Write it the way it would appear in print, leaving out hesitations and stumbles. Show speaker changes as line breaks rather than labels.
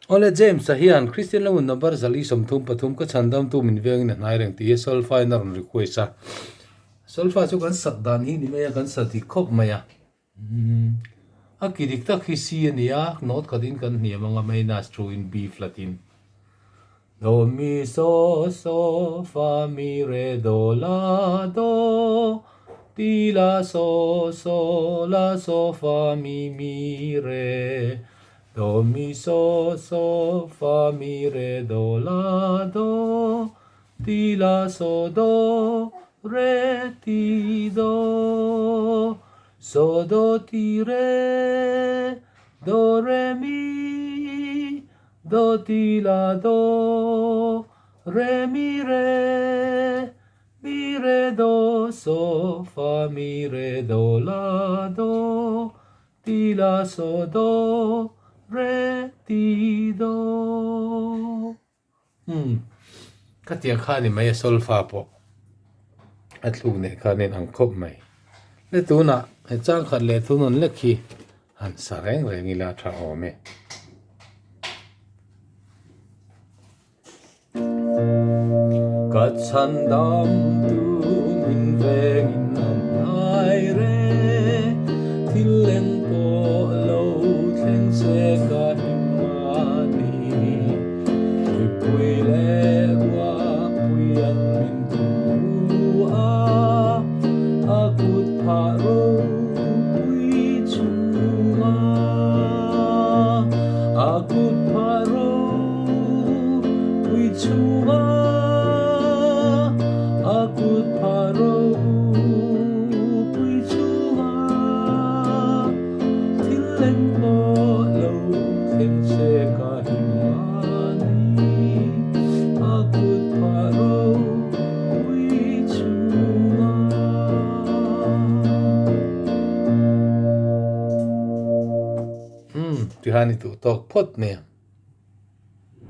Ole James hian Christian Lamun number zali somthum pathum ka Chhandamtu min vengin hnai reng ti solfa na ron request a solfa chu kan sakdan hi ni maya kan sati khop maya a kirik tak hi si ania not kadin kan hniamanga maina stru in b flatin do mi so fa mi re do la do ti la so fa mi re do mi so fa mi re do la do ti la so do re ti do so do ti re do re mi do ti la do re mi re do so fa mi re do la do ti la so do re ti do katia khani mai solfa po atlug ne khanin angkhop mai le tuna he chang khat le thunon lekhi han sareng rengila tha ome ka Chhandamtu min vengin hnai re thileng po lo thleng se ka himani pui le wa pui an min tu a akut pha ro pui chunga akut pha ro pui chunga akut pha ro pui chunga thileng po lo thleng se ka himani akut pha ro pui chunga tihani tu tok phot ne